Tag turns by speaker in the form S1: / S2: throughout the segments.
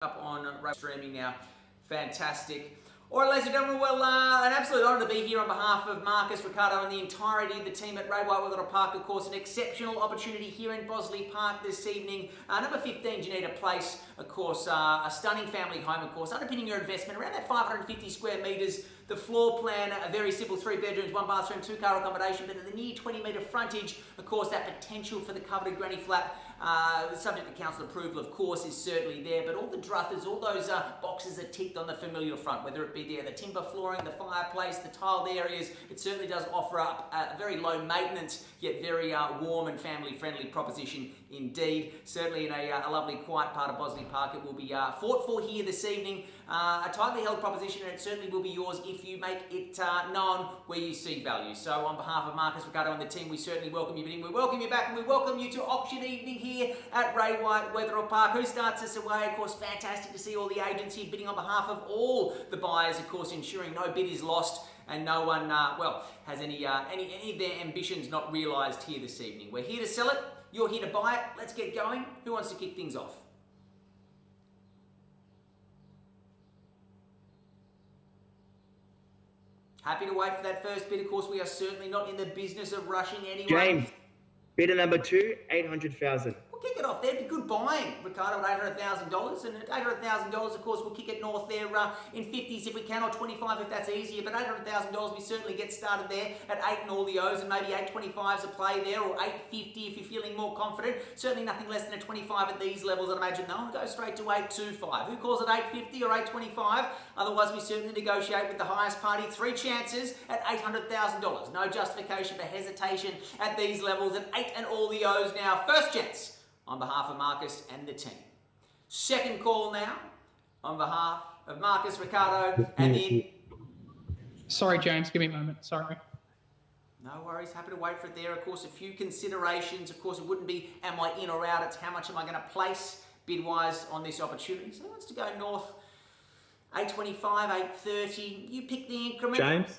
S1: up on streaming now. Fantastic. All right, ladies and gentlemen, well, an absolute honour to be here on behalf of Marcus, Ricardo and the entirety of the team at Ray White Wetherill Park. Of course, an exceptional opportunity here in Bosley Park this evening. Number 15, Janita Place, of course, a stunning family home, of course, underpinning your investment around that 550 square metres. The floor plan, a very simple 3 bedrooms, 1 bathroom, 2 car accommodation, but at the near 20 metre frontage, of course, that potential for the coveted granny flat, subject to council approval, of course, is certainly there, but all the druthers, all those boxes are ticked on the familial front, whether it be there, the timber flooring, the fireplace, the tiled areas. It certainly does offer up a very low maintenance, yet very warm and family friendly proposition indeed. Certainly in a lovely quiet part of Bosley Park. It will be fought for here this evening. A tightly held proposition, and it certainly will be yours if you make it known where you see value. So on behalf of Marcus, Ricardo and the team, we certainly welcome you bidding. We welcome you back, and we welcome you to auction evening here at Ray White Wetherill Park. Who starts us away? Of course, fantastic to see all the agents here bidding on behalf of all the buyers, of course, ensuring no bid is lost and no one, has any of their ambitions not realised here this evening. We're here to sell it. You're here to buy it. Let's get going. Who wants to kick things off? Happy to wait for that first bid. Of course, we are certainly not in the business of rushing anyone.
S2: James, bidder number 2, 800,000.
S1: We'll kick it off there. Be good buying, Ricardo, at $800,000. And at $800,000, of course, we'll kick it north there in 50s if we can, or 25 if that's easier. But $800,000, we certainly get started there at 8 and all the O's, and maybe 825's a play there, or 850 if you're feeling more confident. Certainly nothing less than a 25 at these levels, I'd imagine. No one goes straight to 825. Who calls it 850 or 825? Otherwise, we certainly negotiate with the highest party. 3 chances at $800,000. No justification for hesitation at these levels at 8 and all the O's now. First chance on behalf of Marcus and the team. Second call now on behalf of Marcus, Ricardo, and the...
S3: Sorry, James, give me a moment. Sorry.
S1: No worries. Happy to wait for it there. Of course, a few considerations. Of course, it wouldn't be am I in or out. It's how much am I going to place bid-wise on this opportunity. So who wants to go north? 825, 830. You pick the increment.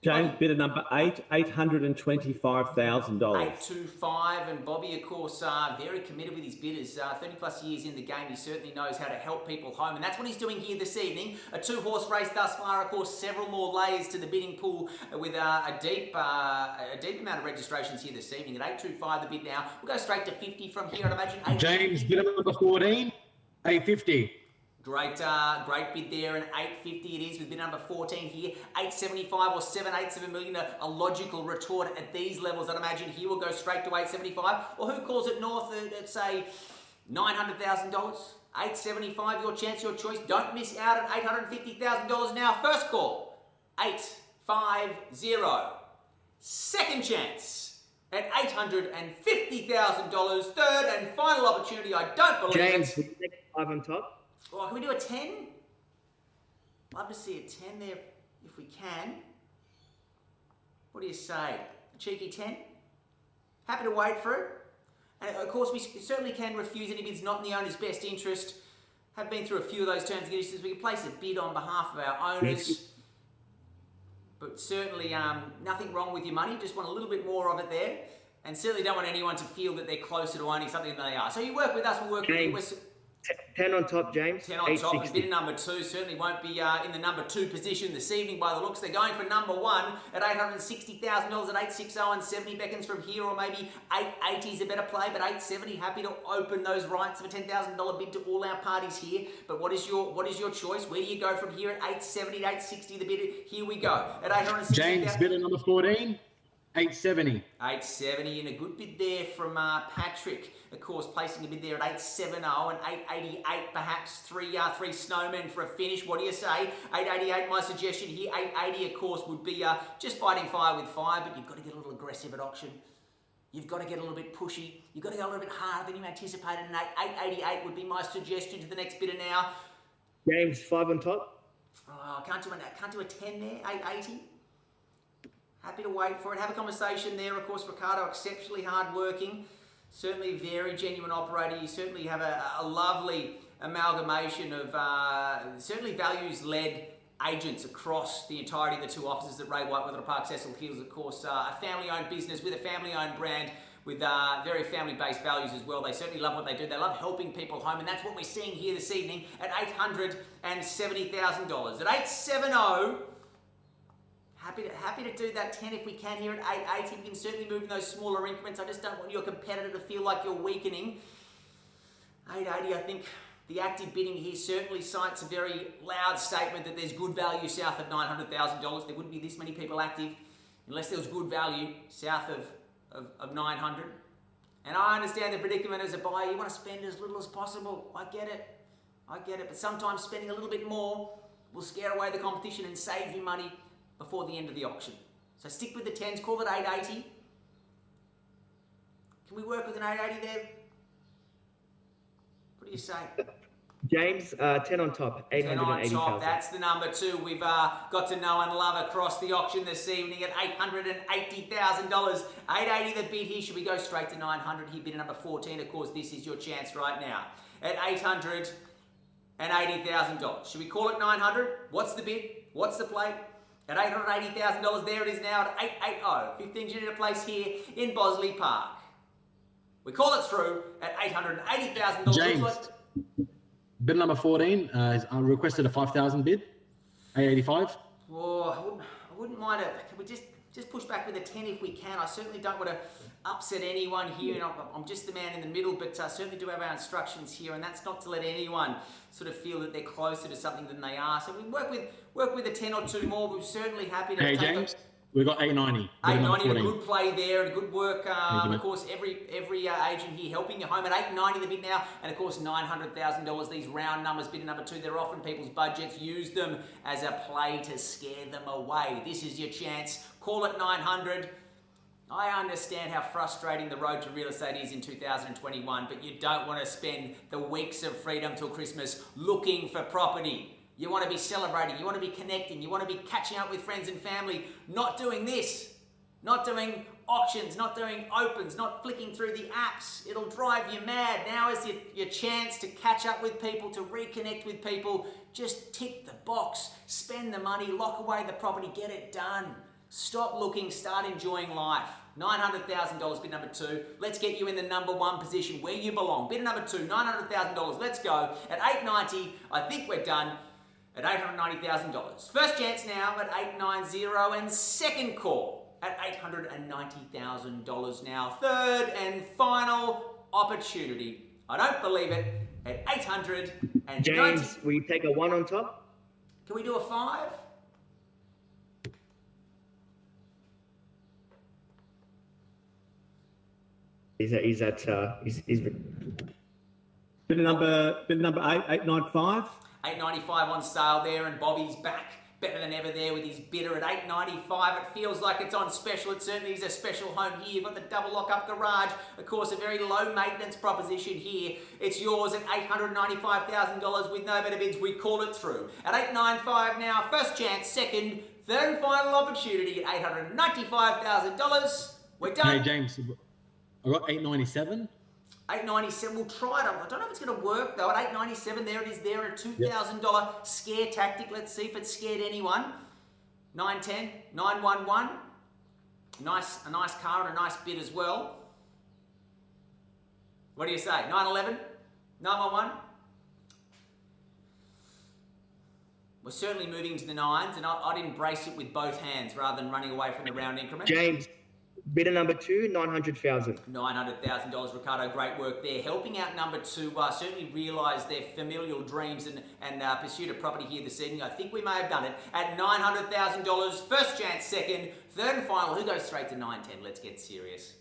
S4: James, bidder number 8, $825,000.
S1: 825, and Bobby, of course, very committed with his bidders. 30 plus years in the game, he certainly knows how to help people home, and that's what he's doing here this evening. A 2-horse race thus far, of course, several more layers to the bidding pool with a deep amount of registrations here this evening. At 825, the bid now. We'll go straight to 50 from here, I'd imagine.
S4: James, bidder number 14, 850.
S1: Great bid there, and 850 it is with bid number 14 here. 875 or 787 million, a logical retort at these levels. I'd imagine here we'll go straight to 875. Or who calls it north at say $900,000? 875, your chance, your choice. Don't miss out at $850,000 now. First call, 850. Second chance at $850,000. Third and final opportunity. I don't believe
S2: James,
S1: it.
S2: next 5 on top.
S1: Oh, can we do a 10? Love to see a 10 there if we can. What do you say? A cheeky 10? Happy to wait for it. And of course, we certainly can refuse any bids not in the owner's best interest. Have been through a few of those terms and conditions. We can place a bid on behalf of our owners. But certainly nothing wrong with your money. Just want a little bit more of it there. And certainly don't want anyone to feel that they're closer to owning something than they are. So you work with us, we'll work with you.
S2: 10 on top, James.
S1: 10 on top, and bidder number 2 certainly won't be in the number 2 position this evening by the looks. They're going for number 1 at $860,000 at 860, and 70 beckons from here, or maybe 880 is a better play, but 870 happy to open those rights of a $10,000 bid to all our parties here. But what is your choice? Where do you go from here at 870 to 860 the bid? Here we go at 860.
S4: James, bidder number 14, 870.
S1: 870, and a good bid there from Patrick, of course, placing a bid there at 870 and 888, perhaps three snowmen for a finish. What do you say? 888, my suggestion here. 880, of course, would be just fighting fire with fire, but you've got to get a little aggressive at auction. You've got to get a little bit pushy. You've got to go a little bit harder than you anticipated. And 888 would be my suggestion to the next bidder now.
S2: James, 5 on top.
S1: Oh, can't do a 10 there. 880. Happy to wait for it. Have a conversation there. Of course, Ricardo, exceptionally hard-working. Certainly very genuine operator. You certainly have a lovely amalgamation of certainly values-led agents across the entirety of the 2 offices at Ray White Wetherill Park, Cecil Hills. Of course, a family-owned business with a family-owned brand with very family-based values as well. They certainly love what they do. They love helping people home, and that's what we're seeing here this evening at $870,000. At 870, happy to do that 10 if we can here at 880. We can certainly move in those smaller increments. I just don't want your competitor to feel like you're weakening. 880, I think the active bidding here certainly cites a very loud statement that there's good value south of $900,000. There wouldn't be this many people active unless there was good value south of 900. And I understand the predicament as a buyer. You want to spend as little as possible. I get it. But sometimes spending a little bit more will scare away the competition and save you money before the end of the auction. So stick with the 10s. Call it 880. Can we work with an 880 there? What do you say?
S2: James, 10 on top,
S1: 10 on top,
S2: 880,000.
S1: that's the number 2 we've got to know and love across the auction this evening at $880,000. 880 the bid here. Should we go straight to 900 here? Bid at number 14. Of course, this is your chance right now at $880,000. Should we call it 900? What's the bid? What's the plate? At $880,000, there it is now at 880. 15 unit place here in Bosley Park. We call it through at $880,000.
S4: James, bid number 14 is requested a 5,000 bid, 885.
S1: Oh, I wouldn't mind it. Can we just push back with a 10 if we can? I certainly don't want to upset anyone here, and I'm just the man in the middle, but certainly do have our instructions here, and that's not to let anyone sort of feel that they're closer to something than they are. So we work with a 10 or 2 more. We're certainly happy to
S4: Hey,
S1: take
S4: James, we've got 890.
S1: 890, a good play there, and a good work. Of course, every agent here helping you home at 890 the bid now, and of course $900,000. These round numbers, bid number 2, they're often people's budgets. Use them as a play to scare them away. This is your chance. Call it 900. I understand how frustrating the road to real estate is in 2021, but you don't want to spend the weeks of freedom till Christmas looking for property. You want to be celebrating, you want to be connecting, you want to be catching up with friends and family, not doing this, not doing auctions, not doing opens, not flicking through the apps. It'll drive you mad. Now is your chance to catch up with people, to reconnect with people. Just tick the box, spend the money, lock away the property, get it done. Stop looking, start enjoying life. $900,000 bid number 2. Let's get you in the number 1 position where you belong. Bid number 2, $900,000. Let's go. At 890, I think we're done. At $890,000. First chance now at 890, and second call at $890,000 now. Third and final opportunity. I don't believe it. At 890.
S2: James, will you take a 1 on top?
S1: Can we do a 5?
S2: Is
S4: Bid number 8, 895.
S1: 895 on sale there, and Bobby's back better than ever there with his bidder at 895. It feels like it's on special. It certainly is a special home here. You've got the double lock-up garage. Of course, a very low-maintenance proposition here. It's yours at $895,000 with no better bids. We call it through. At 895 now, first chance, second, third and final opportunity at $895,000. We're done.
S4: Hey, James, I got 897.
S1: 897, we'll try it. I don't know if it's going to work though. At 897, there it is there, a $2,000 scare tactic. Let's see if it scared anyone. 910, 911. A nice car and a nice bid as well. What do you say? 911, 911. We're certainly moving into the 9s, and I'd embrace it with both hands rather than running away from the round increment.
S2: James, bidder number 2, 900,000.
S1: $900,000, Ricardo. Great work there. Helping out number 2 certainly realise their familial dreams and pursuit of property here this evening. I think we may have done it at $900,000. First chance, second, third and final. Who goes straight to 910? Let's get serious.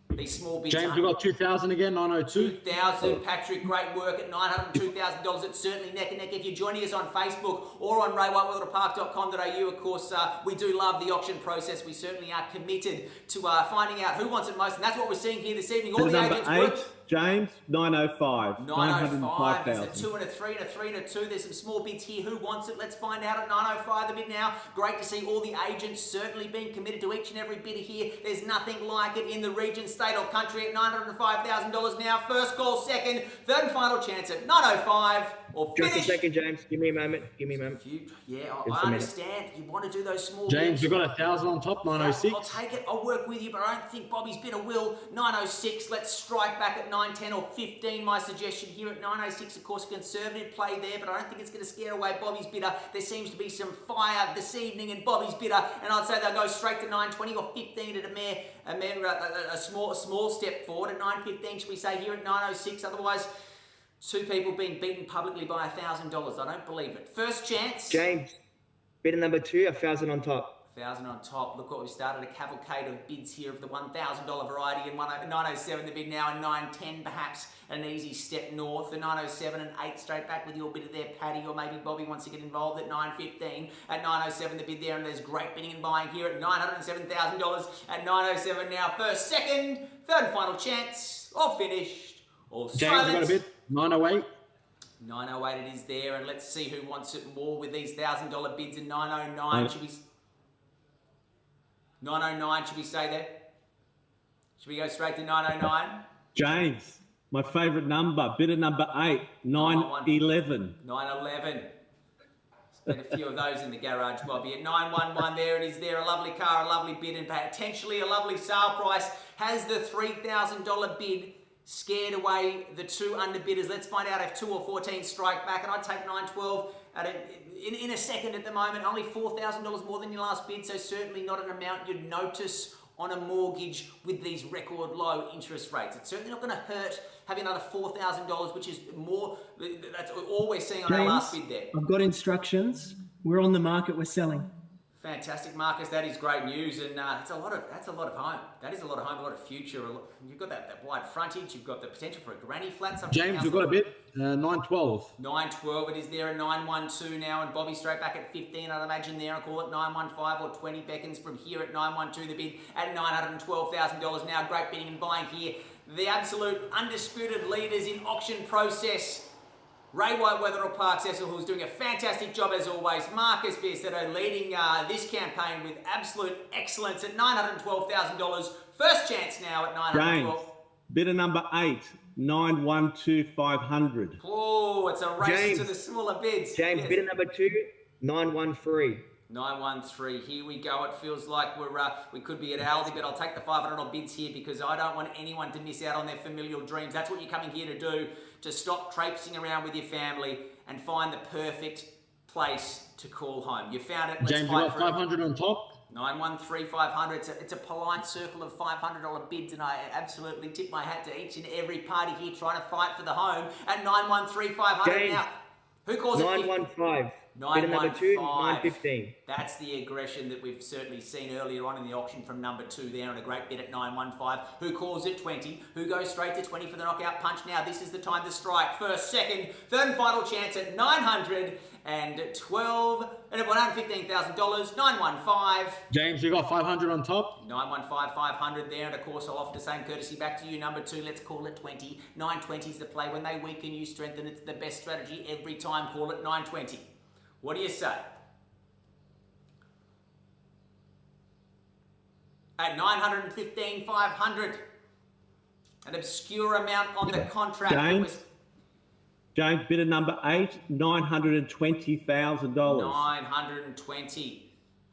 S1: These small bids.
S4: James, we got 2,000 again, 902.
S1: 2,000, Patrick. Great work at $902,000. It's certainly neck and neck. If you're joining us on Facebook or on raywhitewetherill.com.au, of course, we do love the auction process. We certainly are committed to finding out who wants it most, and that's what we're seeing here this evening. All
S4: Bid
S1: the
S4: number
S1: agents
S4: 8,
S1: work.
S5: James, 905.
S1: 905 is a
S5: 905,000.
S1: 2 and a 3 and a 3 and a 2. There's some small bids here. Who wants it? Let's find out at 905 the bid now. Great to see all the agents certainly being committed to each and every bidder here. There's nothing like it in the region, state or country at $905,000 now. First call, second, third and final chance at 905 or finish.
S2: Just a second, James. Give me a moment. Give me a moment.
S1: Yeah,
S2: Just
S1: I
S2: a minute.
S1: understand. You want to do those small
S4: James,
S1: bids.
S4: we've got 1,000 on top, 906.
S1: I'll take it. I'll work with you, but I don't think Bobby's bidder will. 906. Let's strike back at 910 or 15. My suggestion here at 906, of course, conservative play there, but I don't think it's going to scare away Bobby's bidder. There seems to be some fire this evening in Bobby's bidder, and I'd say they'll go straight to 920 or 15 at a small step forward at 915. Should we say here at 906? Otherwise, two people being beaten publicly by $1,000. I don't believe it. First chance.
S2: James, bidder number 2, 1,000 on top.
S1: 1,000 on top. Look what we've started, a cavalcade of bids here of the $1,000 variety, and 907 the bid now, and 910 perhaps an easy step north, the 907 and 8 straight back with your bidder there, Paddy, or maybe Bobby wants to get involved at 915. At 907 the bid there, and there's great bidding and buying here at $907,000 at 907 now. First, second, third and final chance, all finished, all
S4: James, we've got a
S1: silence.
S4: bid. 908.
S1: 908 it is there, and let's see who wants it more with these $1,000 bids in 909. Should we 909, should we stay there? Should we go straight to 909?
S5: James, my favourite number, bidder number 8, 911.
S1: 911. There's been a few of those in the garage, Bobby. At 911 there it is there. A lovely car, a lovely bid, and potentially a lovely sale price. Has the $3,000 bid scared away the two underbidders? Let's find out if 2 or 14 strike back, and I'd take 912 in a second at the moment. Only $4,000 more than your last bid, so certainly not an amount you'd notice on a mortgage with these record low interest rates. It's certainly not going to hurt having another $4,000, which is more. That's all we're seeing on our last bid there.
S6: I've got instructions. We're on the market. We're selling.
S1: Fantastic, Marcus. That is great news, and that's a lot of home. That is a lot of home, a lot of future. You've got that wide frontage. You've got the potential for a granny flat.
S4: James, we've got a bid. 912.
S1: 912. It is there at 912 now, and Bobby straight back at 15. I'd imagine there. I'll call it 915 or 20 beckons from here at 912. The bid at $912,000 now. Great bidding and buying here. The absolute undisputed leaders in auction process. Ray White, Wetherill, Park Cecil, who's doing a fantastic job as always. Marcus Biassetto leading this campaign with absolute excellence at $912,000. First chance now at $912,000.
S5: James, bidder number 8, 912,500.
S1: Oh, it's a race
S2: James.
S1: to the smaller bids.
S2: James,
S1: Yes.
S2: bidder number 2, 913.
S1: 913. Here we go. It feels like we could be at Aldi, but I'll take the $500 bids here because I don't want anyone to miss out on their familial dreams. That's what you're coming here to do, to stop traipsing around with your family and find the perfect place to call home. You found it. Let's
S4: James,
S1: fight
S4: we've got
S1: for it.
S4: 500 on top.
S1: 913 500. It's a polite circle of $500 bids, and I absolutely tip my hat to each and every party here trying to fight for the home at 913 500
S2: James,
S1: now. Who calls it?
S2: 915. Bidder number 2, 915.
S1: That's the aggression that we've certainly seen earlier on in the auction from number 2 there, and a great bid at 915. Who calls it 20? Who goes straight to 20 for the knockout punch now? This is the time to strike. First, second, third and final chance at $912 and at $115,000. 915.
S4: James, we've got 500 on top.
S1: 915 500 there, and of course I'll offer the same courtesy back to you. Number 2, let's call it 20. 920 is the play. When they weaken, you strengthen. It's the best strategy every time. Call it 920. What do you say? At 915 500, an obscure amount on the contract.
S5: James, bidder number 8, $920,000.
S1: 920.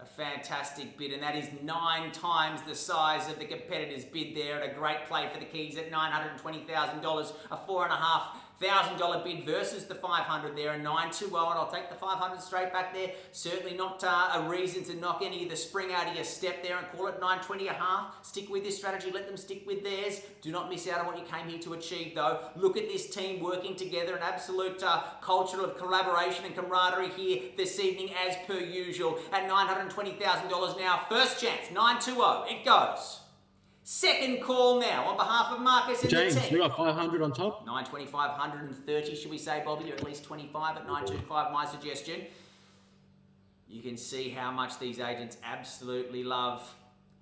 S1: A fantastic bid, and that is 9 times the size of the competitor's bid there, and a great play for the Keys at $920,000, a $4,500 bid versus the 500 there, and 920, and I'll take the 500 straight back there. Certainly not a reason to knock any of the spring out of your step there and call it 920 a half. Stick with this strategy, let them stick with theirs. Do not miss out on what you came here to achieve though. Look at this team working together, an absolute culture of collaboration and camaraderie here this evening as per usual at $920,000 now. First chance, 920, it goes. Second call now on behalf of Marcus and
S4: James,
S1: the team.
S4: we got 500 on top.
S1: 925, 130, should we say, Bobby, or at least 25 at 925, my suggestion. You can see how much these agents absolutely love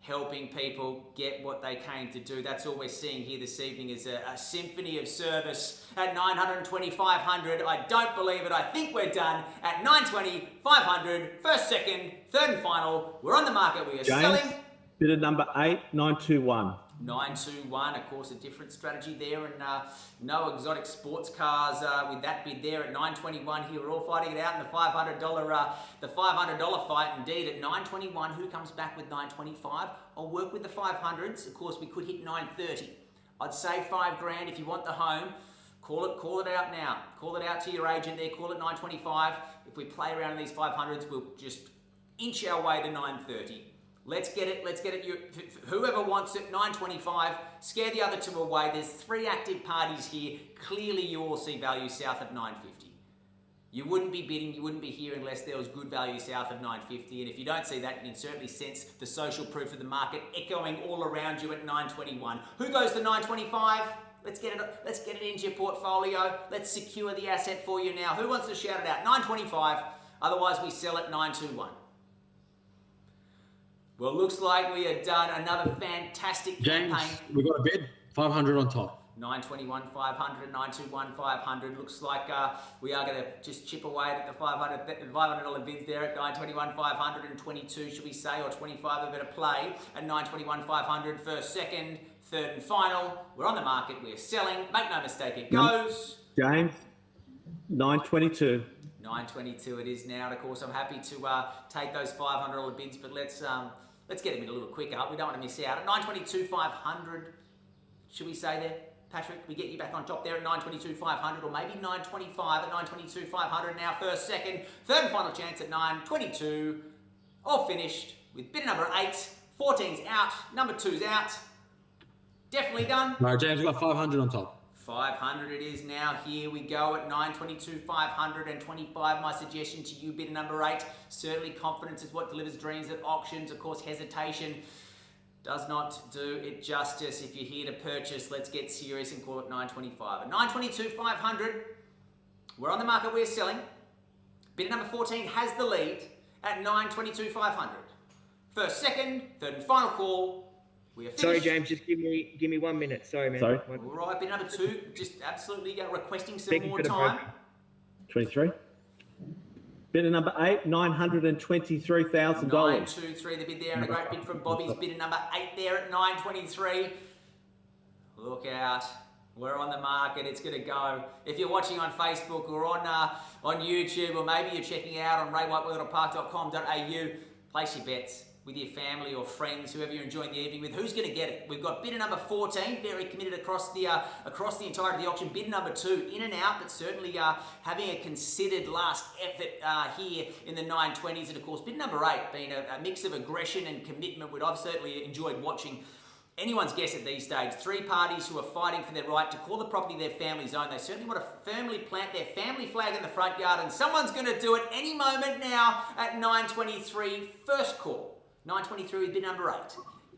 S1: helping people get what they came to do. That's all we're seeing here this evening is a symphony of service at 920, 500. I don't believe it. I think we're done at 920, 500. First, second, third and final. We're on the market. We are
S5: James,
S1: selling.
S5: bid at number 8, 921.
S1: 921, of course, a different strategy there, and no exotic sports cars with that bid there at 921 here. We're all fighting it out in the $500 fight. Indeed, at 921, who comes back with 925? I'll work with the 500s. Of course, we could hit 930. I'd say $5,000 if you want the home. Call it out now. Call it out to your agent there. Call it 925. If we play around in these 500s, we'll just inch our way to 930. Let's get it. Whoever wants it, 925. Scare the other two away. There's 3 active parties here. Clearly, you all see value south of 950. You wouldn't be bidding, you wouldn't be here unless there was good value south of 950. And if you don't see that, you can certainly sense the social proof of the market echoing all around you at 921. Who goes to 925? Let's get it into your portfolio. Let's secure the asset for you now. Who wants to shout it out? 925. Otherwise, we sell at 921. Well, looks like we have done another fantastic
S4: James,
S1: campaign.
S4: we got a bid, 500 on top.
S1: 921, 500, 921, 500. Looks like we are going to just chip away at the $500 bids there at 921, 522, should we say, or 25, a bit of play at 921, 500. First, second, third, and final. We're on the market. We're selling. Make no mistake, it goes.
S5: James, 922.
S1: 922 it is now. And of course, I'm happy to take those $500 bids, but let's get them in a little quicker. We don't want to miss out. At 922, 500, should we say there? Patrick, we get you back on top there at 922, 500, or maybe 925 at 922, 500 now. First, second, third and final chance at 922. All finished with bid number 8. 14's out. Number 2's out. Definitely done.
S4: No, James, we got 500 on top.
S1: 500 it is now. Here we go at 922, 525. My suggestion to you, bid number 8. Certainly confidence is what delivers dreams at auctions. Of course, hesitation does not do it justice. If you're here to purchase, let's get serious and call it 925. At 922, 500, we're on the market, we're selling. Bid number 14 has the lead at 922, 500. First, second, third and final call. We are finished.
S2: Sorry, James, just give me 1 minute. Sorry, man.
S5: Sorry.
S1: All right, bid number 2, just absolutely requesting some
S2: Speaking
S1: more
S2: for the
S1: time.
S2: broker.
S5: 23. Bid at number 8, $923,000.
S1: 923, the bid there, and a great bid from Bobby's bid at number 8 there at 923. Look out. We're on the market. It's going to go. If you're watching on Facebook or on YouTube, or maybe you're checking out on raywhitewetherill.com.au, place your bets with your family or friends, whoever you're enjoying the evening with. Who's going to get it? We've got bidder number 14, very committed across the entirety of the auction. Bidder number 2, in and out, but certainly having a considered last effort here in the 920s. And of course, bidder number 8 being a mix of aggression and commitment, which I've certainly enjoyed watching. Anyone's guess at these stages. 3 parties who are fighting for their right to call the property their family's own. They certainly want to firmly plant their family flag in the front yard, and someone's going to do it any moment now at 923. First call. 923 bid number 8.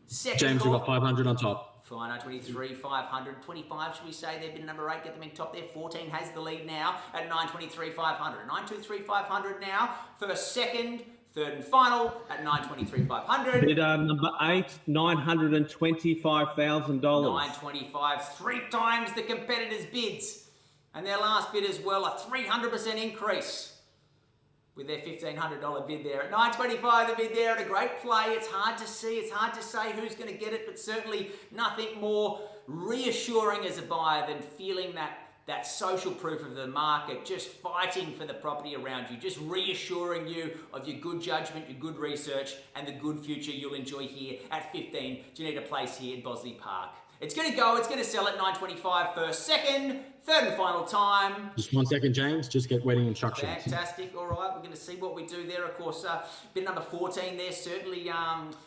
S1: Second
S4: James,
S1: call.
S4: we got 500 on top.
S1: 923, 500, 25, should we say there, bid number 8, get them in top there. 14 has the lead now at 923, 500. 923, 500 now. First, second, third and final at 923, 500.
S5: Bid number 8, $925,000.
S1: 925, 3 times the competitors' bids. And their last bid as well, a 300% increase with their $1,500 bid there. At 925, the bid there, and a great play. It's hard to see, it's hard to say who's going to get it, but certainly nothing more reassuring as a buyer than feeling that social proof of the market, just fighting for the property around you, just reassuring you of your good judgment, your good research, and the good future you'll enjoy here at 15 Janita Place here in Bosley Park. It's going to go, it's going to sell at 925 first, second, third and final time.
S4: Just 1 second, James. Just get waiting instructions.
S1: Fantastic. All right, we're going to see what we do there. Of course, bid number 14 there, certainly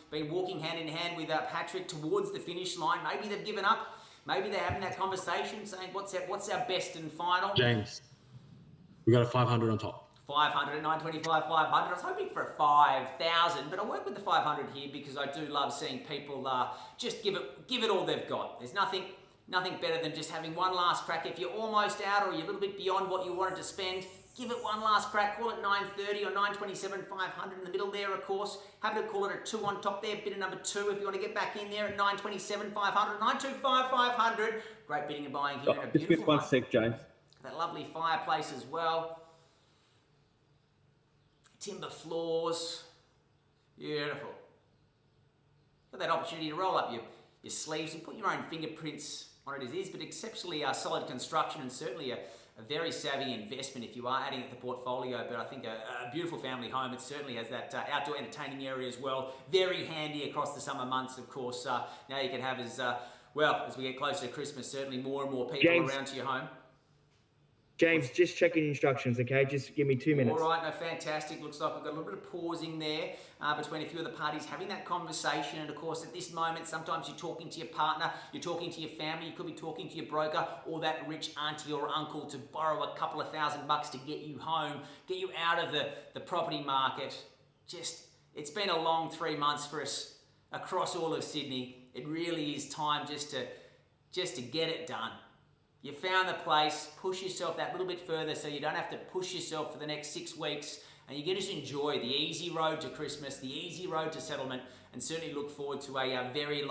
S1: been walking hand in hand with Patrick towards the finish line. Maybe they've given up. Maybe they're having that conversation saying, what's our best and final?
S4: James, we got a 500 on top.
S1: 500 at 925, 500. I was hoping for a 5,000, but I work with the 500 here because I do love seeing people just give it all they've got. There's nothing better than just having one last crack. If you're almost out or you're a little bit beyond what you wanted to spend, give it one last crack. Call it 930 or 927 500 in the middle there, of course. Happy to call it a 2 on top there. Bidder number 2 if you want to get back in there at 927 500, 925 500. Great bidding and buying here. And a
S5: Just
S1: beautiful
S5: one sec, James.
S1: that lovely fireplace as well. Timber floors. Beautiful. Got that opportunity to roll up your sleeves and put your own fingerprints on it as is, but exceptionally solid construction and certainly a very savvy investment if you are adding it to the portfolio. But I think a beautiful family home. It certainly has that outdoor entertaining area as well. Very handy across the summer months, of course. Now you can have as we get closer to Christmas, certainly more and more people
S2: James.
S1: around to your home.
S2: James, just checking instructions, okay? Just give me 2 minutes.
S1: All right, no, fantastic. Looks like we've got a little bit of pausing there between a few of the parties having that conversation. And of course, at this moment, sometimes you're talking to your partner, you're talking to your family, you could be talking to your broker or that rich auntie or uncle to borrow a couple of $1,000 to get you home, get you out of the property market. It's been a long 3 months for us across all of Sydney. It really is time just to get it done. You found the place, push yourself that little bit further so you don't have to push yourself for the next 6 weeks, and you can just enjoy the easy road to Christmas, the easy road to settlement, and certainly look forward to a very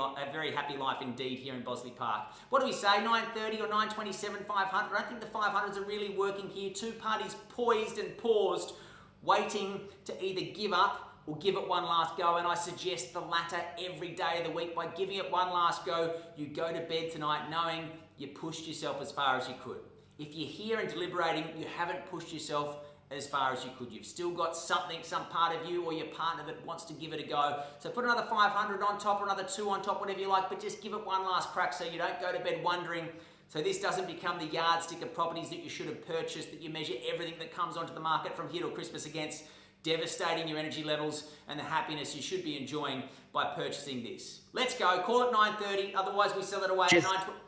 S1: happy life indeed here in Bosley Park. What do we say, 930 or 927 500? I think the 500s are really working here. Two parties poised and paused, waiting to either give up or give it one last go, and I suggest the latter every day of the week. By giving it one last go, you go to bed tonight knowing you pushed yourself as far as you could. If you're here and deliberating, you haven't pushed yourself as far as you could. You've still got something, some part of you or your partner that wants to give it a go. So put another 500 on top or another 2 on top, whatever you like, but just give it one last crack so you don't go to bed wondering, so this doesn't become the yardstick of properties that you should have purchased, that you measure everything that comes onto the market from here till Christmas against, devastating your energy levels and the happiness you should be enjoying by purchasing this. Let's go. Call it 930. Otherwise, we sell it away at 920.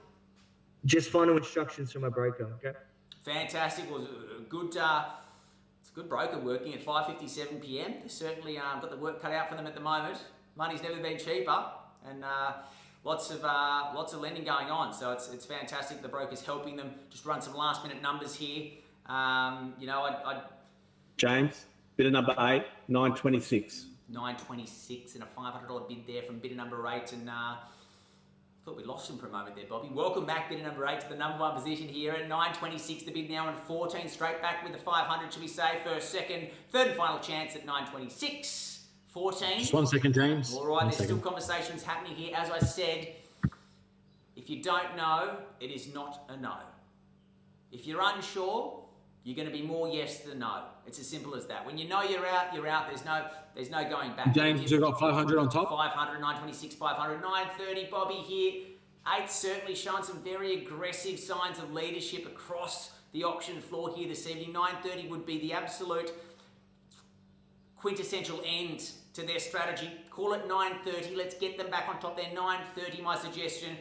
S2: Just final instructions from my broker, okay?
S1: Fantastic. Well, it's a good broker working at 5:57 p.m. They certainly got the work cut out for them at the moment. Money's never been cheaper, and lots of lending going on. So it's fantastic. The broker's helping them. Just run some last minute numbers here.
S5: James, bidder number 8, 926.
S1: 926 and a $500 bid there from bidder number 8, and thought we lost him for a moment there, Bobby. Welcome back, bidder number 8, to the number 1 position here at 926. The bid now on 14, straight back with the 500, should we say? First, second, third and final chance at 926. 14.
S4: Just 1 second, James.
S1: All right, there's still conversations happening here. As I said, if you don't know, it is not a no. If you're unsure, you're going to be more yes than no. It's as simple as that. When you know you're out, you're out. There's no going back.
S4: James, you've got 500 on top.
S1: 500, 926, 500, 930. Bobby here. 8 certainly showing some very aggressive signs of leadership across the auction floor here this evening. 930 would be the absolute quintessential end to their strategy. Call it 930. Let's get them back on top there. 930, my suggestion.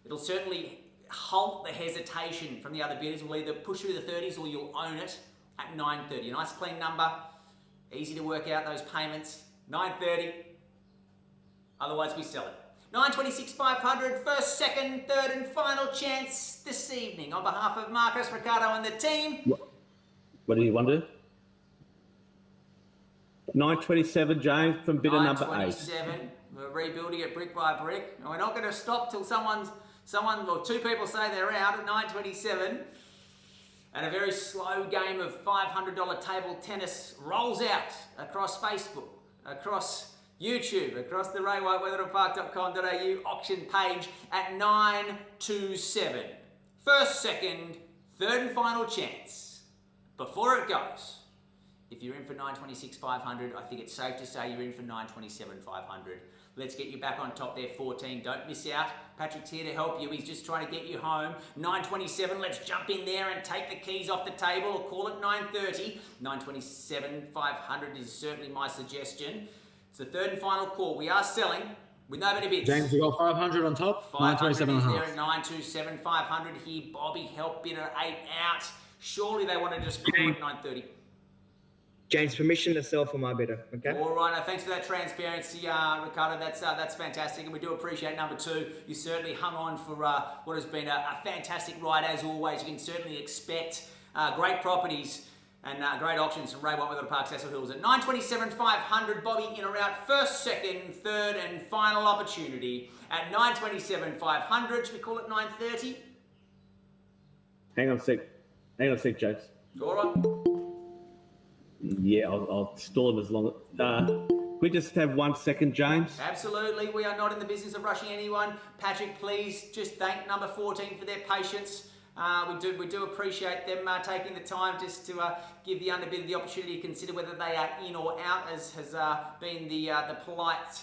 S1: It'll certainly halt the hesitation from the other bidders. We'll either push through the 30s or you'll own it at 930. A nice clean number. Easy to work out those payments. 930. Otherwise, we sell it. 926 500. First, second, third, and final chance this evening. On behalf of Marcus, Ricardo, and the team.
S5: What do you want to do? 927, James, from bidder number 8.
S1: 927. We're rebuilding it brick by brick. And we're not going to stop till someone or 2 people say they're out at 927. And a very slow game of $500 table tennis rolls out across Facebook, across YouTube, across the raywhitewetherill.com.au auction page at 927. First, second, third and final chance. Before it goes, if you're in for 926 500, I think it's safe to say you're in for 927 500. Let's get you back on top there, 14. Don't miss out. Patrick's here to help you. He's just trying to get you home. 927, let's jump in there and take the keys off the table, or call it 930. 927 500 is certainly my suggestion. It's the third and final call. We are selling with nobody bids.
S4: James, you got 500 on top. 927 and a
S1: there
S4: half.
S1: at 927 500 here. Bobby, help bidder 8 out. Surely they want to just call it 930.
S2: James, permission to sell for my bidder, okay?
S1: All right, thanks for that transparency, Ricardo. That's fantastic, and we do appreciate number 2. You certainly hung on for what has been a fantastic ride as always. You can certainly expect great properties And great auctions from Ray White Wetherill Park, Cecil Hills at 927, 500. Bobby in or out, first, second, third, and final opportunity at 927, 500. Should we call it 930?
S5: Hang on a sec, James.
S1: All right.
S5: Yeah, I'll stall him as long as... we just have 1 second, James.
S1: Absolutely. We are not in the business of rushing anyone. Patrick, please just thank number 14 for their patience. We do appreciate them taking the time just to give the underbidder the opportunity to consider whether they are in or out, as has been the polite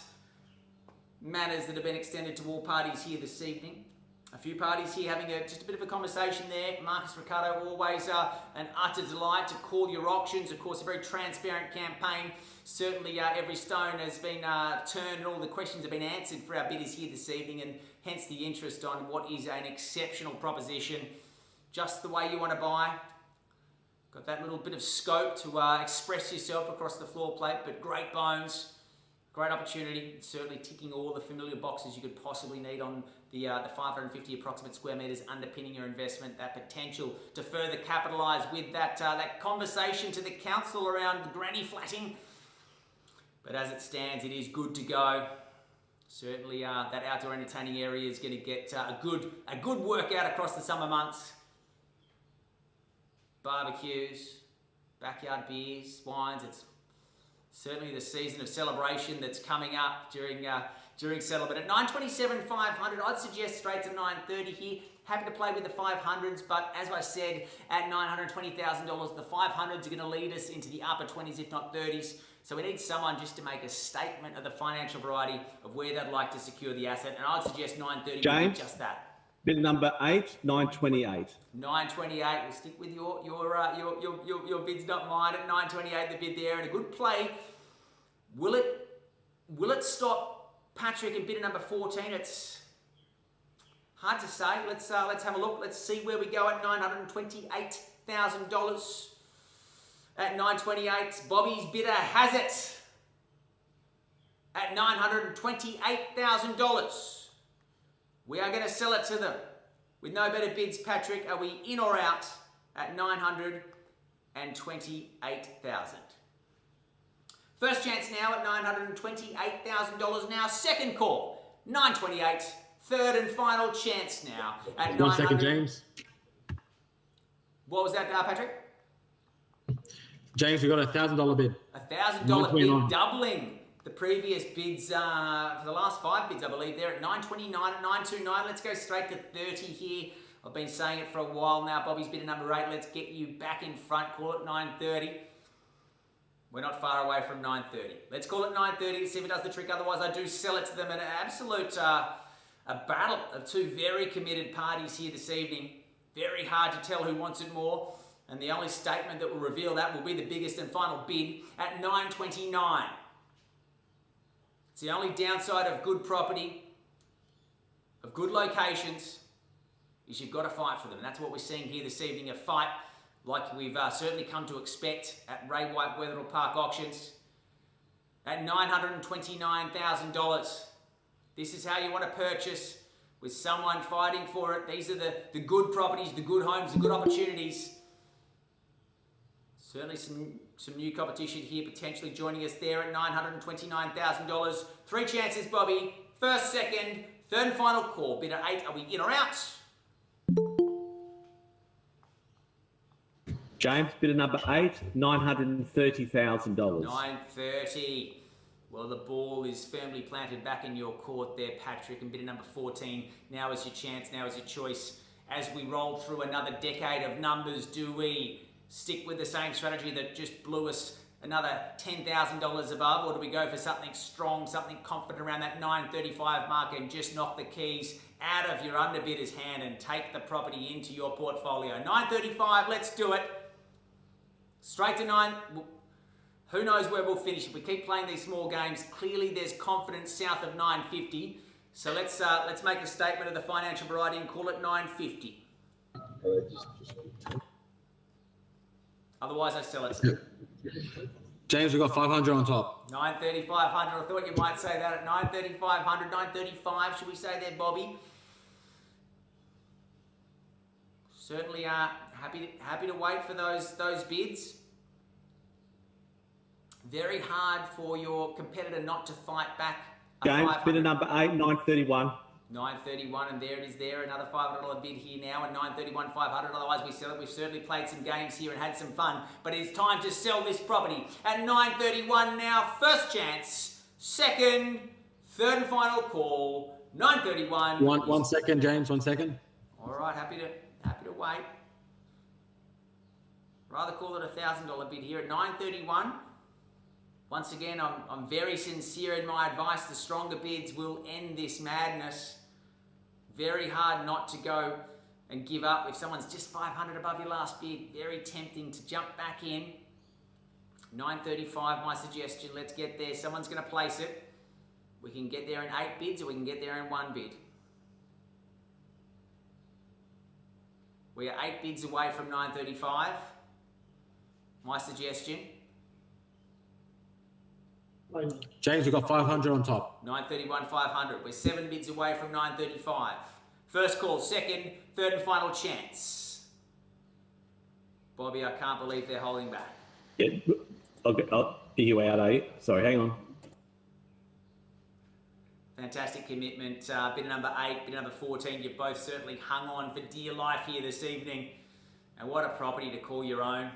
S1: manners that have been extended to all parties here this evening. A few parties here having just a bit of a conversation there. Marcus Ricardo, always an utter delight to call your auctions. Of course, a very transparent campaign. Certainly every stone has been turned and all the questions have been answered for our bidders here this evening, and hence the interest on what is an exceptional proposition. Just the way you want to buy. Got that little bit of scope to express yourself across the floor plate, but great bones. Great opportunity, certainly ticking all the familiar boxes you could possibly need on the 550 approximate square metres underpinning your investment, that potential to further capitalise with that conversation to the council around the granny flatting. But as it stands, it is good to go. Certainly that outdoor entertaining area is going to get a good workout across the summer months. Barbecues, backyard beers, wines, it's certainly the season of celebration that's coming up during settlement. At 927, 500, I'd suggest straight to 930 here. Happy to play with the 500s, but as I said, at $920,000, the 500s are going to lead us into the upper 20s, if not 30s. So we need someone just to make a statement of the financial variety of where they'd like to secure the asset, and I'd suggest 930
S5: James?
S1: would be just that.
S5: Bid number 8, 928.
S1: 928. We'll stick with your bid's not mine at 928. The bid there and a good play. Will it stop Patrick and bidder number 14? It's hard to say. Let's have a look. Let's see where we go at $928,000. At 928, Bobby's bidder has it at $928,000. We are going to sell it to them with no better bids. Patrick, are we in or out at $928,000? First chance now at $928,000 now. Second call, 928. Third and final chance now at
S4: 1 second, James.
S1: What was that, Patrick?
S4: James, we got a $1,000 bid.
S1: $1,000 bid, doubling the previous bids for the last 5 bids, I believe. They're at 929 at 929. Let's go straight to 30 here. I've been saying it for a while now. Bobby's bid at number 8. Let's get you back in front. Call it 930. We're not far away from 930. Let's call it 930 to see if it does the trick. Otherwise, I do sell it to them. An absolute a battle of two very committed parties here this evening. Very hard to tell who wants it more. And the only statement that will reveal that will be the biggest and final bid at 929. It's the only downside of good property, of good locations, is you've got to fight for them. And that's what we're seeing here this evening, a fight like we've certainly come to expect at Ray White Wetherill Park Auctions at $929,000. This is how you want to purchase, with someone fighting for it. These are the good properties, the good homes, the good opportunities. Certainly some new competition here potentially joining us there at $929,000. 3 chances, Bobby. First, second, third and final call. Bid at 8. Are we in or out?
S5: James, bid number 8, $930,000.
S1: 930. Well, the ball is firmly planted back in your court there, Patrick, and bidder number 14. Now is your chance, now is your choice. As we roll through another decade of numbers, do we stick with the same strategy that just blew us another $10,000 above, or do we go for something strong, something confident around that 935 mark and just knock the keys out of your underbidder's hand and take the property into your portfolio? 935, let's do it. Straight to 9. Who knows where we'll finish if we keep playing these small games. Clearly there's confidence south of 950. So let's make a statement of the financial variety and call it 950. Otherwise I sell it.
S4: James, we got 500 on top.
S1: 93500. I thought you might say that at 93500, 935. Should we say there, Bobby? Certainly happy to wait for those bids. Very hard for your competitor not to fight back.
S5: James, bidder number 8, 931.
S1: 931, and there it is there. Another $500 bid here now, and 931, 500. Otherwise, we sell it. We've certainly played some games here and had some fun, but it's time to sell this property at 931 now. First chance, second, third and final call. 931.
S4: One second, James. 1 second.
S1: All right, happy to wait. Rather call it a $1,000 bid here at 931. Once again, I'm very sincere in my advice. The stronger bids will end this madness. Very hard not to go and give up. If someone's just 500 above your last bid, very tempting to jump back in. 935, my suggestion. Let's get there. Someone's going to place it. We can get there in 8 bids, or we can get there in 1 bid. We are 8 bids away from 935. My suggestion.
S4: James, we've got 500 on top.
S1: 931, 500. We're 7 bids away from 935. First call, second, third and final chance. Bobby, I can't believe they're holding back.
S5: Yeah, I'll be you out, eh? Sorry, hang on.
S1: Fantastic commitment. Bidder number 8, bidder number 14. You both certainly hung on for dear life here this evening. And what a property to call your own.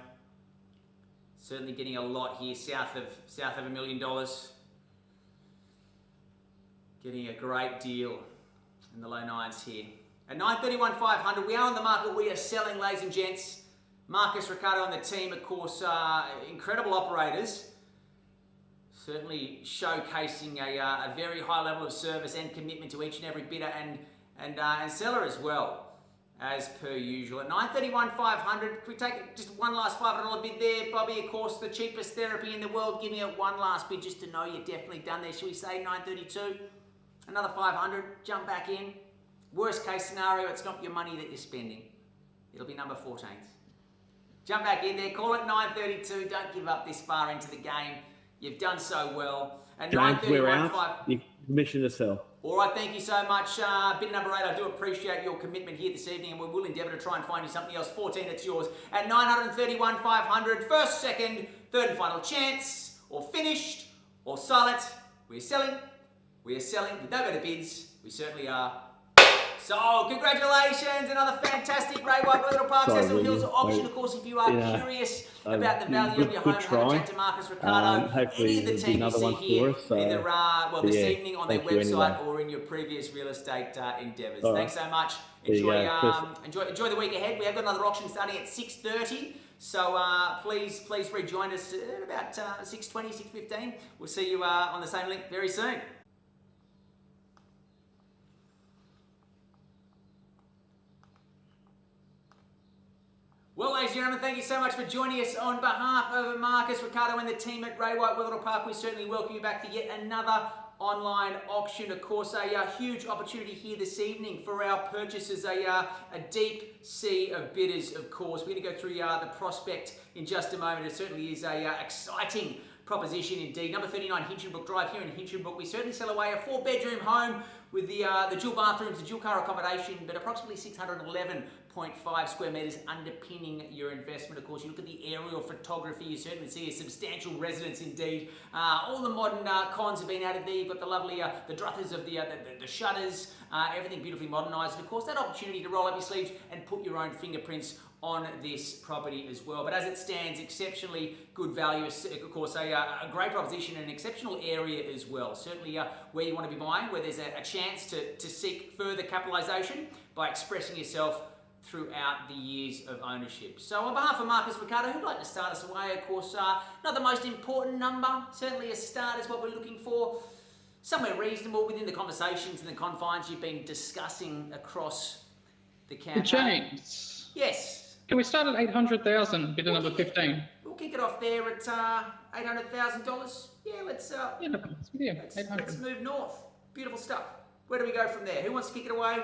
S1: Certainly getting a lot here, south of $1 million. Getting a great deal in the low nines here. At 931, 500, we are on the market. We are selling, ladies and gents. Marcus, Ricardo and the team, of course, incredible operators. Certainly showcasing a very high level of service and commitment to each and every bidder and seller as well, as per usual. At 931, 500, can we take just one last $500 bid there? Bobby, of course, the cheapest therapy in the world. Give me a one last bid just to know you're definitely done there. Should we say 932? Another 500, jump back in. Worst case scenario, it's not your money that you're spending. It'll be number 14. Jump back in there, call it 932. Don't give up this far into the game. You've done so well. At
S5: James, we're
S1: 931,
S5: out. You've permission to sell.
S1: All right, thank you so much. Bid number 8, I do appreciate your commitment here this evening, and we will endeavour to try and find you something else. 14, it's yours. At 931, 500, first, second, third and final chance, or finished, or silent. We're selling. We are selling with no better bids. We certainly are. So, congratulations, another fantastic Ray White Wetherill Park Cecil Hills auction. Of course, if you are curious about the value of your home, have a chat to Marcus Ricardo.
S5: Hopefully
S1: any of the team you see here, either this evening on their website or in your previous real estate endeavours.
S5: Right.
S1: Thanks so much. Enjoy the week ahead. We have got another auction starting at 6:30. So please rejoin us at about 6:20, 6:15. We'll see you on the same link very soon. Well, ladies and gentlemen, thank you so much for joining us on behalf of Marcus, Ricardo and the team at Ray White Wetherill Park. We certainly welcome you back to yet another online auction. Of course, a huge opportunity here this evening for our purchasers, a deep sea of bidders, of course. We're going to go through the prospect in just a moment. It certainly is a exciting proposition indeed. Number 39 Hinchinbrook Drive here in Hinchinbrook. We certainly sell away a 4-bedroom home with the dual bathrooms, the dual car accommodation, but approximately 611.5 square metres underpinning your investment. Of course, you look at the aerial photography, you certainly see a substantial residence indeed. All the modern cons have been added there. You've got the lovely, the druthers of the shutters, everything beautifully modernised. And of course, that opportunity to roll up your sleeves and put your own fingerprints on this property as well. But as it stands, exceptionally good value, of course, a great proposition and an exceptional area as well. Certainly where you want to be buying, where there's a chance to seek further capitalisation by expressing yourself throughout the years of ownership. So on behalf of Marcus Ricardo, who'd like to start us away? Of course, not the most important number, certainly a start is what we're looking for. Somewhere reasonable within the conversations and the confines you've been discussing across the campaign.
S3: James.
S1: Yes.
S3: Can we start at 800,000, bidder number 15?
S1: We'll kick it off there at $800,000. Yeah, let's
S3: 800.
S1: let's move north. Beautiful stuff. Where do we go from there? Who wants to kick it away?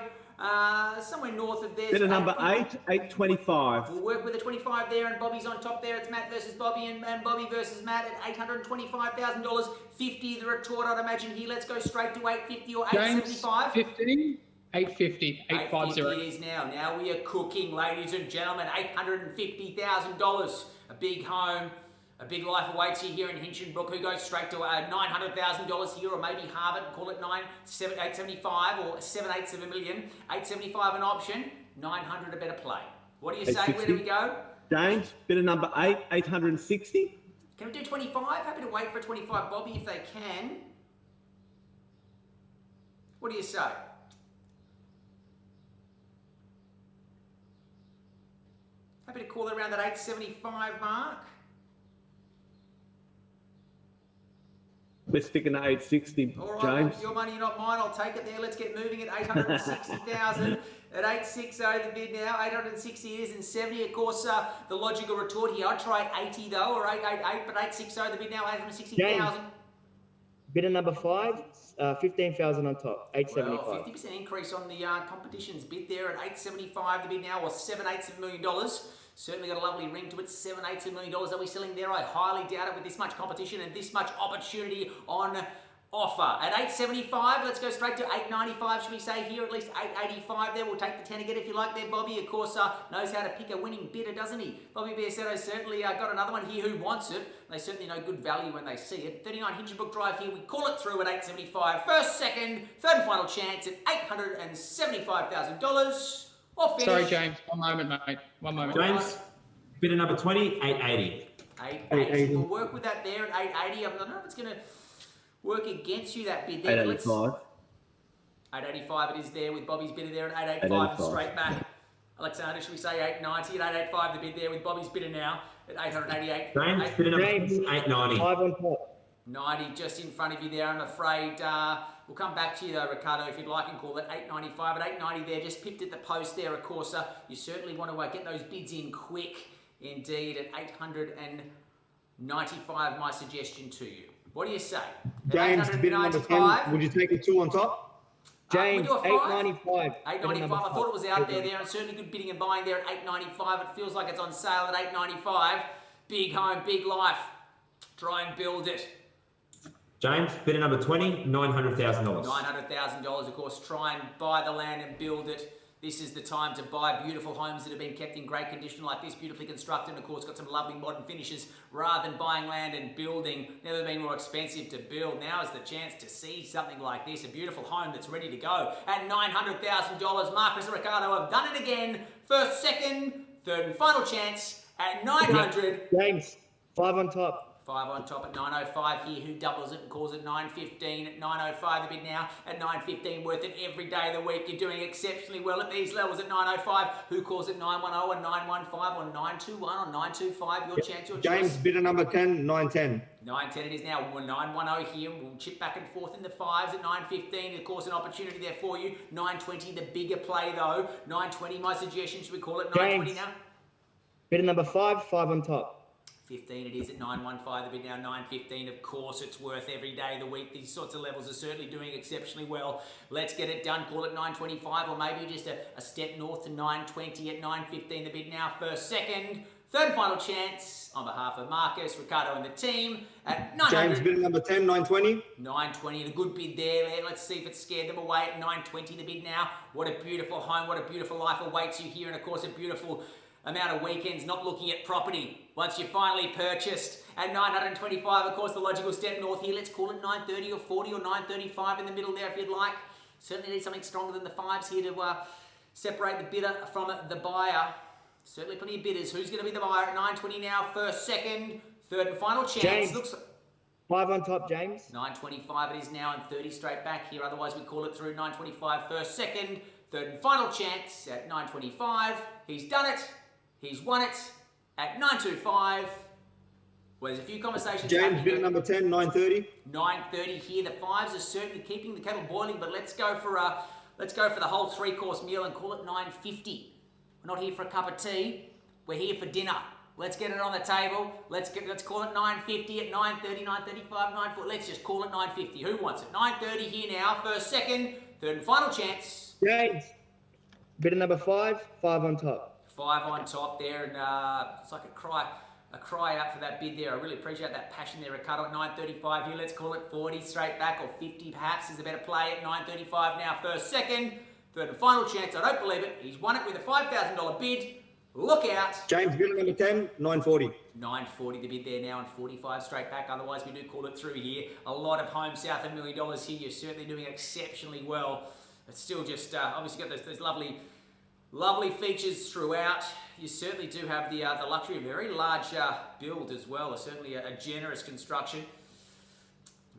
S1: Somewhere north of there.
S5: Bidder number 8, 825.
S1: We'll work with a 25 there, and Bobby's on top there. It's Matt versus Bobby, and Bobby versus Matt at $825,000. 50 the retort, I'd imagine here. Let's go straight to 850 or 875.
S3: 15, 850, 850.
S1: It is now. Now we are cooking, ladies and gentlemen. $850,000. A big home. A big life awaits you here in Hinchinbrook. Who goes straight to $900,000 here, or maybe halve it and call it 875 or 7/8 of a million. 875 an option, 900 a better play. What do you say? Where do we go?
S5: James, bidder number 8, 860.
S1: Can we do 25? Happy to wait for 25, Bobby, if they can. What do you say? Happy to call it around that 875 mark.
S5: We're sticking to 860,
S1: All right,
S5: James.
S1: well, your money, not mine. I'll take it there. Let's get moving at 860,000 at 860 the bid now. 860 it is, and 70. Of course, the logical retort here. I'd try 80 though, or 888, but 860 the bid now. 860,000.
S2: Bidder number 5, 15,000 on top. 875.
S1: Well, 50% increase on the competition's bid there at 875 the bid now, or 7/8 of a million dollars. Certainly got a lovely ring to it. 7/8 of a million dollars. Are we selling there? I highly doubt it with this much competition and this much opportunity on offer. At 875, let's go straight to 895, should we say here? At least 885 there. We'll take the 10 again if you like there. Bobby, of course, knows how to pick a winning bidder, doesn't he? Bobby Biasetto certainly got another one here who wants it. They certainly know good value when they see it. 39 Hinchinbrook Drive here. We call it through at 875. First, second, third and final chance at $875,000.
S3: Sorry, James. One moment, mate. One moment.
S7: James, bidder number 20, 880.
S1: 880. We'll work with that there at 880. I don't know if it's going to work against you, that bid there.
S5: 885.
S1: 885 it is there with Bobby's bidder there at 885 and straight back. Alexander, should we say 890 at 885 the bid there with Bobby's bidder now at 888.
S7: James, bidder number 890.
S2: 5 on top.
S1: 90 just in front of you there, I'm afraid. We'll come back to you though, Ricardo, if you'd like, and call it 895 at 890 there. Just pipped at the post there, of course. You certainly want to get those bids in quick indeed at 895, my suggestion to you. What do you say? At
S2: James, bidder number 10. Would you take a 2 on top? James,
S1: we'll do a
S2: 895.
S1: 895. I thought it was out there, and certainly good bidding and buying there at 895. It feels like it's on sale at 895. Big home, big life. Try and build it.
S7: James, bidder number 20, $900,000.
S1: $900,000, of course. Try and buy the land and build it. This is the time to buy beautiful homes that have been kept in great condition like this, beautifully constructed, and of course got some lovely modern finishes, rather than buying land and building. Never been more expensive to build. Now is the chance to see something like this, a beautiful home that's ready to go at $900,000. Marcus and Ricardo have done it again. First, second, third and final chance at 900.
S2: James, 5 on top.
S1: 5 on top at 905 here. Who doubles it and calls it 915 at 905 the bid now at 915, worth it every day of the week. You're doing exceptionally well at these levels at 905. Who calls it 910 and 915 or 921 or 925? Your chance, your choice.
S2: James, bidder number 10, 910.
S1: 910 it is now. 910 here. We'll chip back and forth in the 5s at 915. Of course, an opportunity there for you. 920, the bigger play though. 920, my suggestion. Should we call it 920 now?
S2: Bidder number 5, 5 on top.
S1: 15 it is at 915, the bid now 915. Of course, it's worth every day of the week. These sorts of levels are certainly doing exceptionally well. Let's get it done. Call it 925 or maybe just a step north to 920 at 915, the bid now. First, second, third and final chance on behalf of Marcus, Ricardo and the team at 900.
S2: James, bidder number 10, 920.
S1: 920, the good bid there. Let's see if it scared them away at 920, the bid now. What a beautiful home, what a beautiful life awaits you here, and of course a beautiful amount of weekends not looking at property once you've finally purchased at 925. Of course, the logical step north here. Let's call it 930 or 40 or 935 in the middle there if you'd like. Certainly need something stronger than the 5s here to separate the bidder from the buyer. Certainly plenty of bidders. Who's going to be the buyer at 920 now? First, second, third and final chance.
S2: James.
S1: Looks
S2: 5 on top, James.
S1: 925 it is now, and 30 straight back here. Otherwise, we call it through 925. First, second, third and final chance at 925. He's done it. He's won it at 925. Well, there's a few conversations.
S2: James, bidder number 10, 930.
S1: 930 here. The 5s are certainly keeping the kettle boiling, but let's go for the whole 3-course meal and call it 950. We're not here for a cup of tea. We're here for dinner. Let's get it on the table. Let's call it 950 at 930, 935, 940. Let's just call it 950. Who wants it? 930 here now. First, second, third and final chance.
S2: James, bidder number 5, 5 on top.
S1: 5 on top there, and it's like a cry out for that bid there. I really appreciate that passion there, Ricardo, at 935 here. Let's call it 40 straight back, or 50 perhaps is a better play at 935 now. First, second, third and final chance. I don't believe it. He's won it with a $5,000 bid Look out.
S2: James, bidder number 10, 940.
S1: 940 the bid there now and 45 straight back. Otherwise, we do call it through here. A lot of home south of $1 million here. You're certainly doing exceptionally well. It's still just obviously got those lovely features throughout. You certainly do have the luxury of a very large build as well. Certainly a generous construction.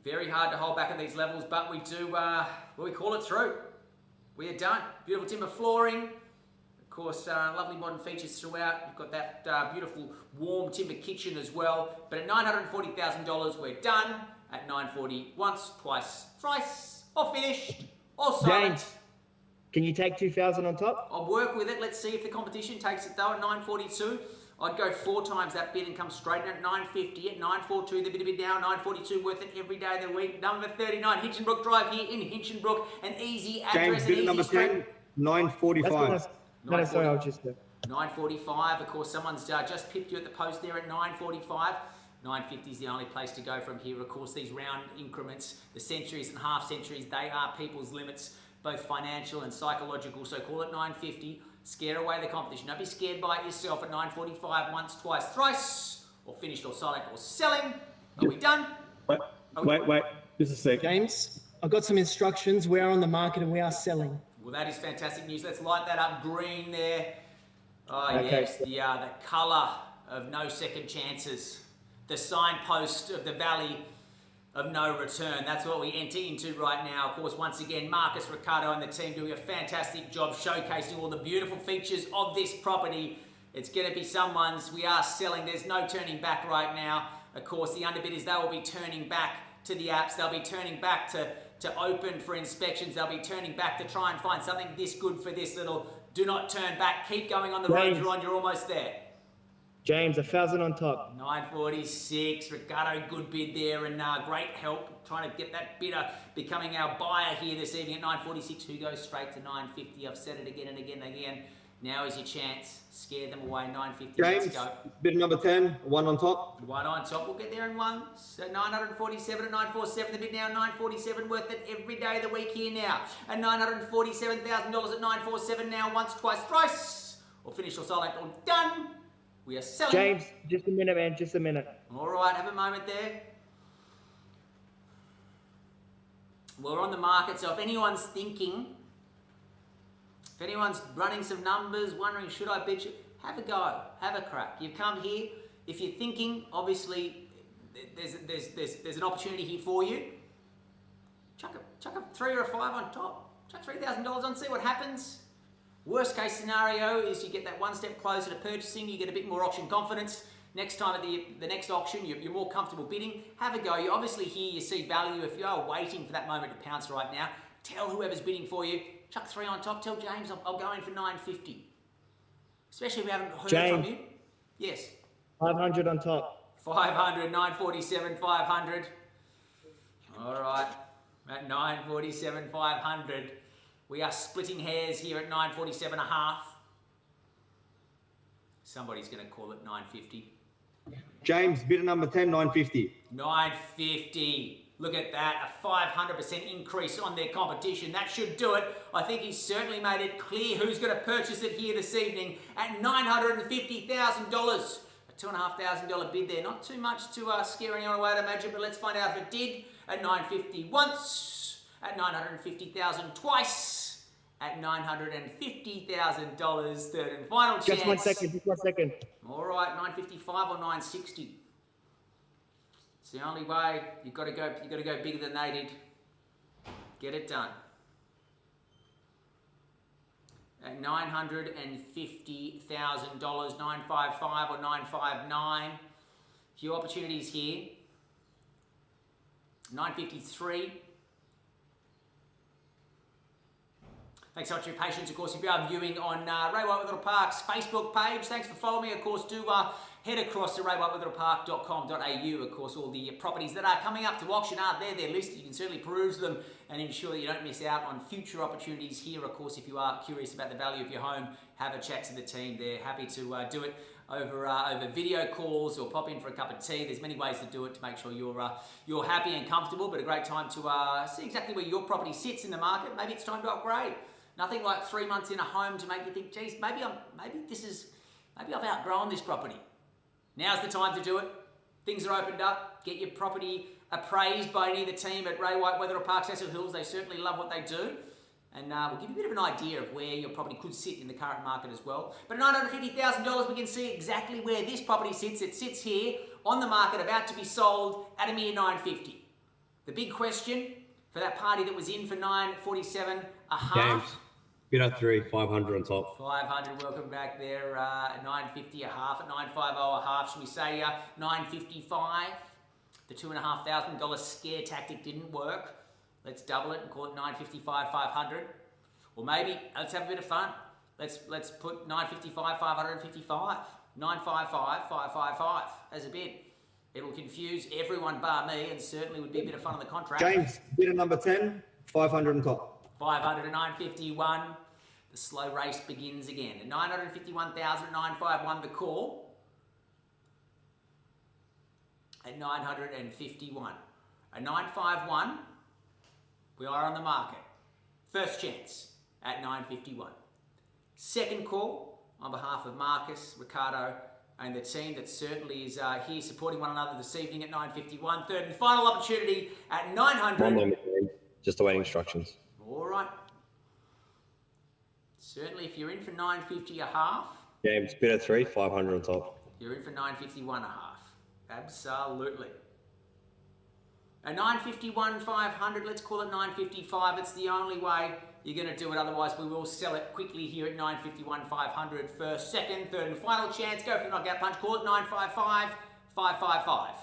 S1: Very hard to hold back at these levels, but we do, we call it through. We are done. Beautiful timber flooring. Of course, lovely modern features throughout. You've got that beautiful warm timber kitchen as well. But at $940,000, we're done. At $940, once, twice, thrice, or finished, or silent.
S2: James, can you take 2,000 on top?
S1: I'll work with it. Let's see if the competition takes it though. At $942, I'd go 4 times that bid and come straight in at $950. At $942, the bid now. $942, worth it every day of the week. Number 39, Hinchinbrook Drive here in Hinchinbrook. An easy address.
S2: James,
S1: an
S2: bidder
S1: easy
S2: number
S1: street.
S2: 10, 945. No, sorry, I was just there.
S1: 945. Of course, someone's just pipped you at the post there at 945. 950 is the only place to go from here. Of course, these round increments, the centuries and half centuries, they are people's limits, both financial and psychological. So call it 950. Scare away the competition. Don't be scared by it yourself at 945. Once, twice, thrice, or finished, or silent, or selling. Are we done?
S5: Wait. Just a sec.
S6: James, I've got some instructions. We are on the market and we are selling.
S1: Well, that is fantastic news. Let's light that up green there. Oh,
S2: Okay.
S1: yes, the colour of no second chances. The signpost of the valley of no return. That's what we enter into right now. Of course, once again, Marcus, Ricardo and the team doing a fantastic job showcasing all the beautiful features of this property. It's going to be someone's. We are selling. There's no turning back right now. Of course, the underbidders, they will be turning back to the apps. They'll be turning back to open for inspections. They'll be turning back to try and find something this good for this little. Do not turn back. Keep going on the road you're on. You're almost there.
S2: James, 1,000 on top.
S1: 946, Ricardo, good bid there and great help trying to get that bidder becoming our buyer here this evening at 946. Who goes straight to 950? I've said it again and again and again. Now is your chance. Scare them away. 950.
S2: James,
S1: Let's go.
S2: bidder number 10, 1 on top.
S1: One on top. We'll get there in one. So 947 at 947. The bid now 947. Worth it every day of the week here now. At $947,000 at 947 now. Once, twice, thrice. Or finished or silent or done. We are selling.
S2: James, just a minute, man. Just a minute.
S1: All right, have a moment there. We're on the market, so if anyone's thinking, if anyone's running some numbers, wondering should I bid you, have a go, have a crack. You've come here. If you're thinking, obviously, there's an opportunity here for you. Chuck a 3 or a 5 on top. Chuck $3,000 on, see what happens. Worst case scenario is you get that one step closer to purchasing, you get a bit more auction confidence. Next time at the next auction, you're more comfortable bidding. Have a go. You obviously here you see value. If you are waiting for that moment to pounce right now, tell whoever's bidding for you, chuck 3 on top, tell James I'll go in for 950. Especially if we haven't heard
S2: James.
S1: from you. Yes.
S2: 500 on top.
S1: 500, 947, 500. All right, at 947, 500. We are splitting hairs here at 947 and a half. Somebody's going to call it 950.
S2: James, bidder number 10, 950.
S1: 950. Look at that, a 500% increase on their competition. That should do it. I think he's certainly made it clear who's going to purchase it here this evening at $950,000. A $2,500 bid there. Not too much to scare anyone away, I'd imagine, but let's find out if it did. At 950 once, at 950,000 twice, at $950,000. Third and final chance.
S2: Just 1 second, just 1 second.
S1: All right, 955 or 960. It's the only way. You've got to go bigger than they did. Get it done. At $950,000, 955 or 959. Few opportunities here. 953. Thanks so much for your patience. Of course, if you are viewing on Ray White Wetherill Park's Facebook page, thanks for following me. Of course, do head across to raywhitewetherillpark.com.au. Of course, all the properties that are coming up to auction are there. They're listed. You can certainly peruse them and ensure that you don't miss out on future opportunities here. Of course, if you are curious about the value of your home, have a chat to the team. They're happy to do it over video calls or pop in for a cup of tea. There's many ways to do it to make sure you're happy and comfortable, but a great time to see exactly where your property sits in the market. Maybe it's time to upgrade. Nothing like 3 months in a home to make you think, geez, maybe this is maybe I've outgrown this property. Now's the time to do it. Things are opened up. Get your property appraised by any of the team at Ray White, Wetherill Park, Cecil Hills. They certainly love what they do. And we'll give you a bit of an idea of where your property could sit in the current market as well. But at $950,000, we can see exactly where this property sits. It sits here on the market, about to be sold at a mere $950. The big question for that party that was in for $947 a half.
S8: James, bid at 3, 500 on top.
S1: 500, welcome back there. $950 a half, at $950 a half. Should we say $955? The $2,500 scare tactic didn't work. Let's double it and call it $955 500. Or maybe let's have a bit of fun. Let's put $955 555. $955 555 as a bid. It will confuse everyone bar me, and certainly would be a bit of fun on the contract.
S2: James, bid at number 10, 500 on top.
S1: 500 to 951. The slow race begins again. At 951,951 the call. At 951. At 951, we are on the market. First chance at 951. Second call on behalf of Marcus, Ricardo, and the team that certainly is here supporting one another this evening at 951. Third and final opportunity at 900.
S8: 1 moment, James. Just awaiting instructions.
S1: All right. Certainly, if you're in for 950 a half,
S8: James, bid at 3, 500 on top.
S1: you're in for 951 a half. Absolutely. At 951 500, let's call it 955. It's the only way you're going to do it. Otherwise, we will sell it quickly here at 951 500. First, second, third, and final chance. Go for the knockout punch. Call it 955 555.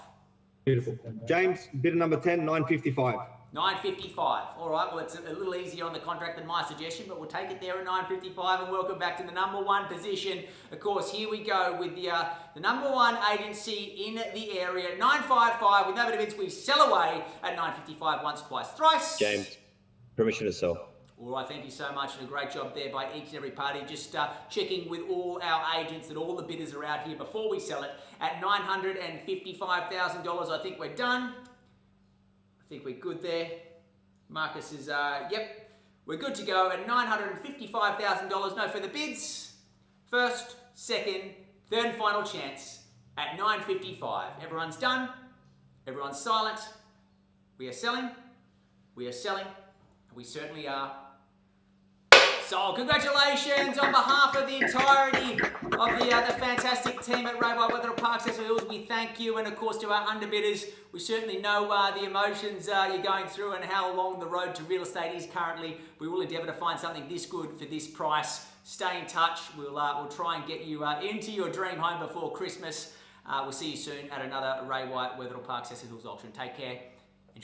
S2: Beautiful. James, bid at number 10, 955.
S1: 955. All right, well, it's a little easier on the contract than my suggestion, but we'll take it there at 955, and welcome back to the number one position. Of course, here we go with the number one agency in the area, 955. With no bit of bids, we sell away at 955 once, twice, thrice.
S8: James, permission to sell.
S1: All right, thank you so much, and a great job there by each and every party. Just checking with all our agents that all the bidders are out here before we sell it at $955,000. I think we're done. I think we're good there. Marcus is, yep, we're good to go at $955,000. No further bids. First, second, third and final chance at $955. Everyone's done. Everyone's silent. We are selling. We are selling. And we certainly are. So, congratulations on behalf of the entirety of the fantastic team at Ray White, Wetherill Park, Cecil Hills. We thank you, and of course to our underbidders. We certainly know the emotions you're going through and how long the road to real estate is currently. We will endeavour to find something this good for this price. Stay in touch. We'll try and get you into your dream home before Christmas. We'll see you soon at another Ray White, Wetherill Park, Cecil Hills auction. Take care.